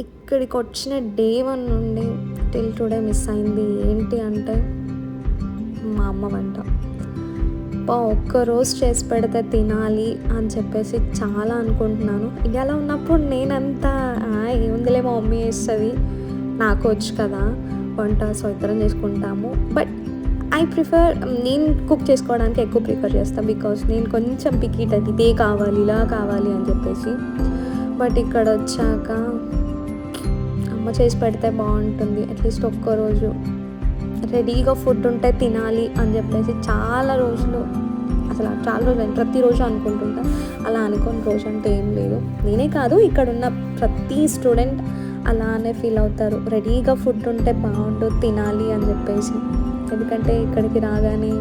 ఇక్కడికి వచ్చిన డే 1 నుండి టిల్ టుడే మిస్ అయింది ఏంటి అంటే మా అమ్మ వంట. ఒక్కరోజు చేసి పెడితే తినాలి అని చెప్పేసి చాలా అనుకుంటున్నాను. ఇండియాలో ఉన్నప్పుడు నేనంతా ఏముందిలే మా మమ్మీ చేస్తుంది, నాకు వచ్చు కదా వంట, సో ఇద్దరం చేసుకుంటాము. బట్ ఐ ప్రిఫర్, నేను కుక్ చేసుకోవడానికి ఎక్కువ ప్రిఫర్ చేస్తాను. బికాస్ నేను కొంచెం పికీ టైప్, ఇదే కావాలి ఇలా కావాలి అని చెప్పేసి. బట్ ఇక్కడ వచ్చాక అమ్మ చేసి పెడితే బాగుంటుంది, అట్లీస్ట్ ఒక్కరోజు రెడీగా ఫుడ్ ఉంటే తినాలి అని చెప్పేసి చాలా రోజులు ప్రతిరోజు అనుకుంటుంటా. అలా అనుకోని రోజు అంటే ఏం లేదు. నేనే కాదు, ఇక్కడ ఉన్న ప్రతి స్టూడెంట్ అలానే ఫీల్ అవుతారు, రెడీగా ఫుడ్ ఉంటే బాగుండు తినాలి అని చెప్పేసి. ఎందుకంటే ఇక్కడికి రాగానే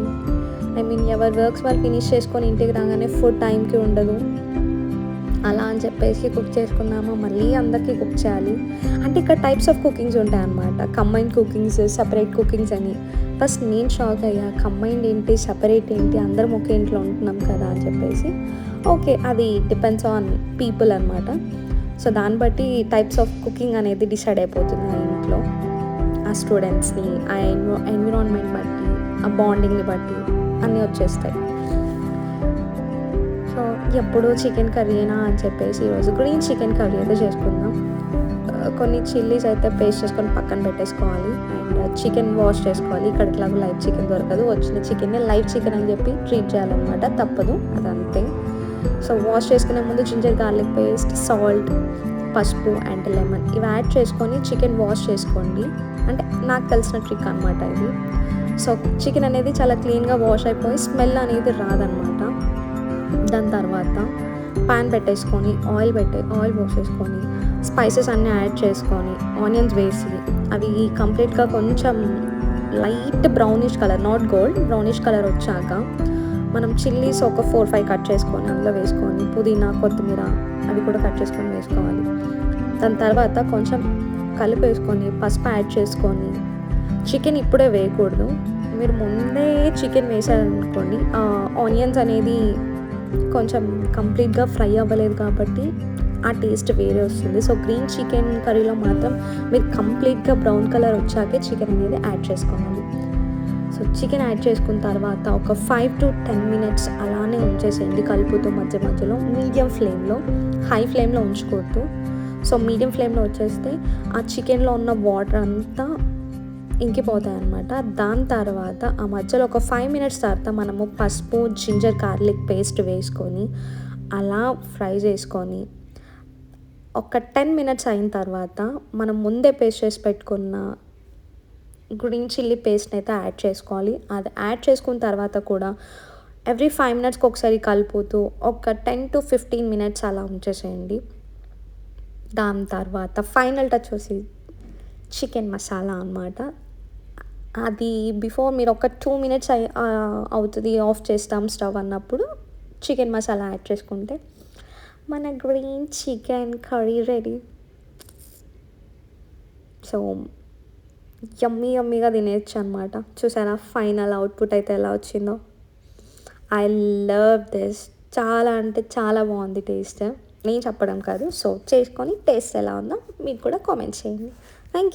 ఎవరి వర్క్స్ వాళ్ళు ఫినిష్ చేసుకొని ఇంటికి రాగానే ఫుడ్ టైంకి ఉండదు. అలా అని చెప్పేసి కుక్ చేసుకున్నామా మళ్ళీ అందరికీ కుక్ చేయాలి. అంటే ఇక్కడ టైప్స్ ఆఫ్ కుకింగ్స్ ఉంటాయి అన్నమాట, కంబైన్డ్ కుకింగ్స్, సపరేట్ కుకింగ్స్ అని. ఫస్ట్ నేను షాక్ అయ్యా, కంబైన్డ్ ఏంటి, సపరేట్ ఏంటి, అందరం ఒకే ఇంట్లో ఉంటున్నాం కదా అని చెప్పేసి. ఓకే, అది డిపెండ్స్ ఆన్ పీపుల్ అనమాట. సో దాన్ని బట్టి టైప్స్ ఆఫ్ కుకింగ్ అనేది డిసైడ్ అయిపోతుంది ఆ ఇంట్లో, ఆ స్టూడెంట్స్ని, ఆ ఎన్విరాన్మెంట్ బట్టి, ఆ బాండింగ్ని బట్టి అన్నీ వచ్చేస్తాయి. సో ఎప్పుడు చికెన్ కర్రీనా అని చెప్పేసి ఈరోజు గ్రీన్ చికెన్ కర్రీ అయితే చేసుకుందాం. కొన్ని చిల్లీస్ అయితే పేస్ట్ చేసుకొని పక్కన పెట్టేసుకోవాలి. అండ్ చికెన్ వాష్ చేసుకోవాలి. ఇక్కడ ఇట్లాగో లైవ్ చికెన్ దొరకదు, వచ్చిన చికెన్ని లైవ్ చికెన్ అని చెప్పి ట్రీట్ చేయాలన్నమాట, తప్పదు, అదంతే. సో వాష్ చేసుకునే ముందు జింజర్ గార్లిక్ పేస్ట్, సాల్ట్, పసుపు అండ్ లెమన్ ఇవి యాడ్ చేసుకొని చికెన్ వాష్ చేసుకోండి. అంటే నాకు తెలిసిన ట్రిక్ అనమాట ఇది. సో చికెన్ అనేది చాలా క్లీన్గా వాష్ అయిపోయి స్మెల్ అనేది రాదనమాట. దాని తర్వాత ప్యాన్ పెట్టేసుకొని ఆయిల్ పోసేసుకొని స్పైసెస్ అన్నీ యాడ్ చేసుకొని ఆనియన్స్ వేసి అవి కంప్లీట్గా కొంచెం light brownish colour, not gold, brownish colour వచ్చాక మనం చిల్లీస్ ఒక 4-5 కట్ చేసుకొని అందులో వేసుకొని పుదీనా, కొత్తిమీర అవి కూడా కట్ చేసుకొని వేసుకోవాలి. దాని తర్వాత కొంచెం కలిపేసుకొని పసుపు యాడ్ చేసుకొని, చికెన్ ఇప్పుడే వేయకూడదు, మీరు ముందే చికెన్ వేసారనుకోండి ఆనియన్స్ అనేది కొంచెం కంప్లీట్గా ఫ్రై అవ్వలేదు కాబట్టి ఆ టేస్ట్ వేరే వస్తుంది. సో గ్రీన్ చికెన్ కర్రీలో మాత్రం మీరు కంప్లీట్గా బ్రౌన్ కలర్ వచ్చాకే చికెన్ అనేది యాడ్ చేసుకోవాలి. సో చికెన్ యాడ్ చేసుకున్న తర్వాత ఒక 5 to 10 minutes అలానే ఉంచేసేయండి కలుపుతూ మధ్యలో మీడియం ఫ్లేమ్లో, హై ఫ్లేమ్లో ఉంచకూడదు. సో మీడియం ఫ్లేమ్లో వచ్చేస్తే ఆ చికెన్లో ఉన్న వాటర్ అంతా ఇంకిపోతాయి అన్నమాట. దాని తర్వాత ఆ మధ్యలో ఒక 5 minutes తర్వాత మనము పసుపు, జింజర్ గార్లిక్ పేస్ట్ వేసుకొని అలా ఫ్రై చేసుకొని ఒక 10 minutes అయిన తర్వాత మనం ముందే పేస్ట్ చేసి పెట్టుకున్న గ్రీన్ చిల్లీ పేస్ట్ని అయితే యాడ్ చేసుకోవాలి. అది యాడ్ చేసుకున్న తర్వాత కూడా ఎవ్రీ 5 minutesకి ఒకసారి కలుపుతూ ఒక 10 to 15 minutes అలా ఉంచేసేయండి. దాని తర్వాత ఫైనల్ టచ్ వచ్చి చికెన్ మసాలా అన్నమాట. అది బిఫోర్ మీరు ఒక 2 minutes అవుతుంది ఆఫ్ చేస్తాం స్టవ్ అన్నప్పుడు చికెన్ మసాలా యాడ్ చేసుకుంటే మన green chicken curry ready. So యమ్మీగా తినేయచ్చు అనమాట. చూసారా ఫైనల్ అవుట్పుట్ అయితే ఎలా వచ్చిందో. ఐ లవ్ దిస్, చాలా అంటే చాలా బాగుంది టేస్ట్, నేను చెప్పడం కాదు. సో చేసుకొని టేస్ట్ ఎలా ఉందో మీకు కూడా కామెంట్ చేయండి. Thank you.